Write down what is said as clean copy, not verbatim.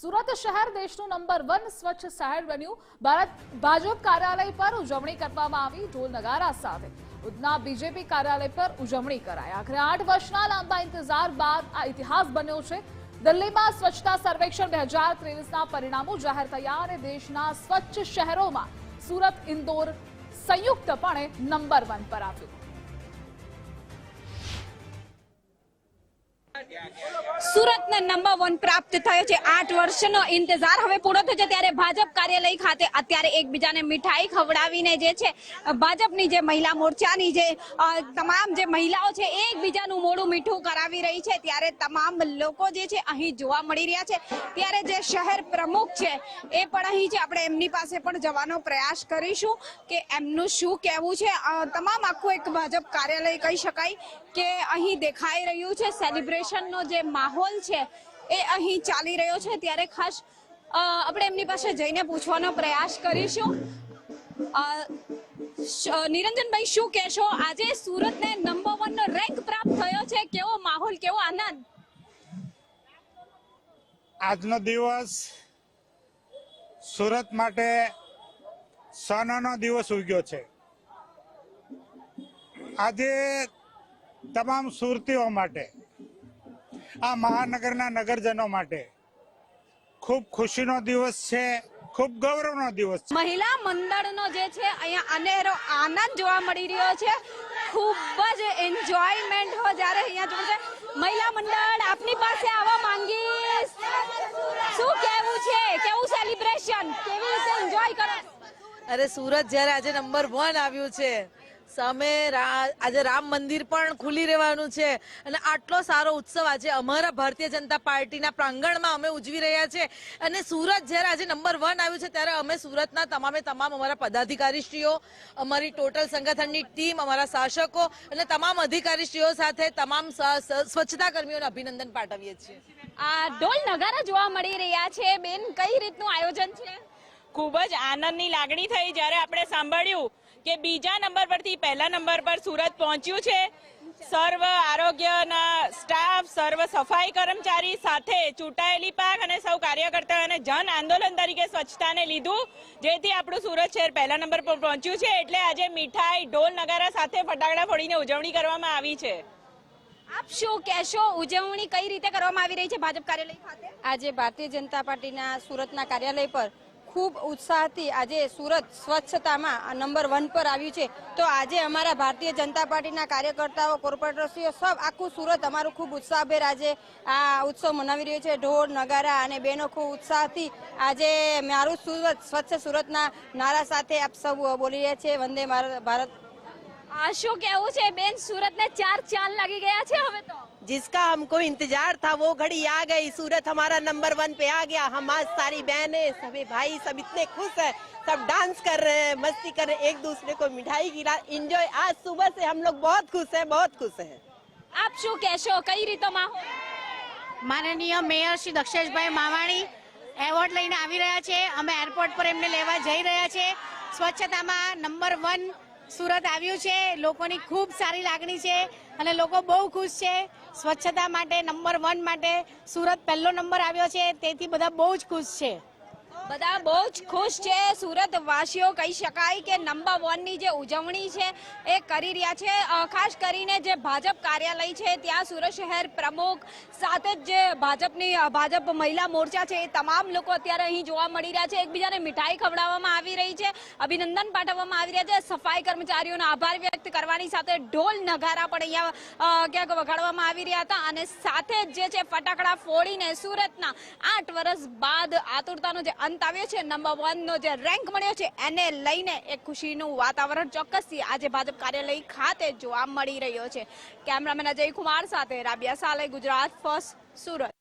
સુરત શહેર દેશનું નંબર 1 સ્વચ્છ શહેર બન્યું। ભાજપ કાર્યાલય પર ઉજવણી કરવામાં આવી। ઢોલ નગારા સાથે ઉધના બીજેપી કાર્યાલય પર ઉજવણી કરાઈ। આખરે 8 વર્ષના લાંબા ઇંતજાર બાદ આ ઇતિહાસ બન્યો છે। દિલ્હીમાં સ્વચ્છતા સર્વેક્ષણ 2023ના પરિણામો જાહેર થયા અને દેશના સ્વચ્છ શહેરોમાં સુરત ઇન્દોર સંયુક્તપણે નંબર 1 પર આવ્યું। સુરતને નંબર 1 પ્રાપ્ત થયો છે। 8 વર્ષનો ઇંતજાર હવે પૂરો થયો છે ત્યારે ભાજપ કાર્યાલય ખાતે અત્યારે એકબીજાને મીઠાઈ ખવડાવીને જે છે ભાજપની જે મહિલા મોરચાની જે તમામ જે મહિલાઓ છે એ એકબીજાનું મોઢું મીઠું કરાવી રહી છે। ત્યારે તમામ લોકો જે છે અહીં જોવા મળી રહ્યા છે। ત્યારે જે શહેર પ્રમુખ છે એ પણ અહીં છે, આપણે એમની પાસે પણ જવાનો પ્રયાસ કરીશું કે એમનું શું કહેવું છે। તમામ આખું એક ભાજપ કાર્યાલય કહી શકાય કે અહીં દેખાઈ રહ્યું છે। સેલિબ્રેશનનો જે માહોલ છે એ અહીં ચાલી રહ્યો છે। ત્યારે ખાસ આપણે એમની પાસે જઈને પૂછવાનો પ્રયાસ કરીશું। નિરંજનભાઈ, શું કહેશો? આજે સુરતને નંબર 1 નો રેન્ક પ્રાપ્ત થયો છે, કેવો માહોલ, કેવો આનંદ? આજનો દિવસ સુરત માટે સોનાનો દિવસ ઉગ્યો છે। આજે તમામ સુરતીઓ માટે, આ મહાનગરના નગરજનો માટે ખૂબ ખુશીનો દિવસ છે, ખૂબ ગૌરવનો દિવસ છે। મહિલા મંડળનો જે છે અહીંયા અનેરો આનંદ જોવા મળી રહ્યો છે। ખૂબ જ એન્જોયમેન્ટ હો જ્યારે અહીંયા જોડે છે મહિલા મંડળ। આપની પાસે આવવા માંગીશ, શું કહેવું છે? કેવું સેલિબ્રેશન, કેવી રીતે એન્જોય કરો? અરે સુરત જ્યારે આજે નંબર 1 આવ્યું છે, સામે આજે રામ મંદિર પણ ખુલ્લી રહેવાનું છે અને આટલો સારો ઉત્સવ આજે અમારા ભારતીય જનતા પાર્ટીના પ્રાંગણમાં અમે ઉજવી રહ્યા છે। અને સુરત જ્યારે આજે નંબર 1 આવ્યું છે ત્યારે અમે સુરતના તમામ અમારા પદાધિકારીશ્રીઓ, અમારી ટોટલ સંગઠનની ટીમ, અમારા શાસકો અને તમામ અધિકારીશ્રીઓ સાથે તમામ સ્વચ્છતા કર્મીઓને અભિનંદન પાઠવીએ છીએ। આ ઢોલ નગારા જોવા મળી રહ્યા છે। બેન, કઈ રીતનું આયોજન છે? ખૂબ જ આનંદની લાગણી થઈ જ્યારે આપણે સાંભળ્યું કે બીજા નંબર પરથી પહેલા નંબર પર સુરત પહોંચ્યું છે। સર્વ આરોગ્યના સ્ટાફ, સર્વ સફાઈ કર્મચારી સાથે ચૂંટાયેલી પાક અને સૌ કાર્યકર્તાઓને જન આંદોલન તરીકે સ્વચ્છતાને લીધું, જેથી આપણું સુરત શહેર પહેલા નંબર પર પહોંચ્યું છે। એટલે આજે મીઠાઈ, ઢોલ નગારા સાથે ફટાકડા ફોડીને ઉજવણી કરવામાં આવી છે। આપ શું કહેશો? ઉજવણી કઈ રીતે કરવામાં આવી રહી છે ભાજપ કાર્યાલય ખાતે? આજે ભારતીય જનતા પાર્ટીના સુરતના કાર્યાલય પર ખૂબ ઉત્સાહથી આજે સુરત સ્વચ્છતામાં નંબર 1 પર આવ્યું છે। તો આજે અમારા ભારતીય જનતા પાર્ટીના કાર્યકર્તાઓ, કોર્પોરેટરશ્રીઓ, સબ આખું સુરત અમારું ખૂબ ઉત્સાહભેર આજે આ ઉત્સવ મનાવી રહ્યું છે। ઢોલ નગારા અને બહેનો ખૂબ ઉત્સાહથી આજે મારું સુરત, સ્વચ્છ સુરતના નારા સાથે આપ સૌ બોલી રહ્યા છે, વંદે ભારત। શું કહેવું છે બેન? સુરતને 4 ચાંદ લાગી ગયા છે હવે તો। जिसका हमको इंतजार था वो घड़ी आ गई। सूरत हमारा नंबर 1 पे आ गया। हम आज सारी बहनें, सभी भाई सब इतने खुश हैं, सब डांस कर रहे हैं, मस्ती कर रहे हैं, एक दूसरे को मिठाई खिला एंजॉय। आज सुबह से हम लोग बहुत खुश हैं, बहुत खुश हैं। આપ શું કહેશો? કઈ રીતો માહોલ? માનનીય મેયર શ્રી દક્ષેશભાઈ માવાણી એવોર્ડ લઈને આવી રહ્યા છે। અમે એરપોર્ટ પર એમને લેવા જઈ રહ્યા છે। સ્વચ્છતામાં નંબર 1 સુરત આવ્યું છે। લોકોની ખૂબ સારી લાગણી છે અને લોકો બહુ ખુશ છે। સ્વચ્છતા માટે નંબર 1 માટે સુરત પહેલો નંબર આવ્યો છે, તેથી બધા બહુ જ ખુશ છે। બધા બહુ જ ખુશ છે। સુરત વાસીઓ કહી શકાય કે નંબર 1 ની જે ઉજવણી છે એ કરી રહ્યા છે। ખાસ કરીને જે ભાજપ કાર્યાલય છે ત્યાં સુરત શહેર પ્રમુખ સાથે જે ભાજપ મહિલા મોરચા છે એ તમામ લોકો અત્યારે અહીં જોવા મળી રહ્યા છે। એકબીજાને મીઠાઈ ખવડાવવામાં આવી રહી છે, અભિનંદન પાઠવવામાં આવી રહ્યા છે। સફાઈ કર્મચારીઓનો આભાર વ્યક્ત કરવાની સાથે ઢોલ નગારા પણ અહીંયા ક્યાંક વગાડવામાં આવી રહ્યા હતા અને સાથે જ જે છે ફટાકડા ફોડીને સુરતના 8 વર્ષ બાદ આતુરતાનો જે અંત આવ્યો છે, નંબર 1 નો જે રેન્ક મળ્યો છે એને લઈને એક ખુશીનું વાતાવરણ ચોક્કસથી આજે ભાજપ કાર્યાલય ખાતે જોવા મળી રહ્યો છે। કેમેરામેન અજય કુમાર સાથે રાબિયા સાલે, ગુજરાત ફર્સ્ટ, સુરત।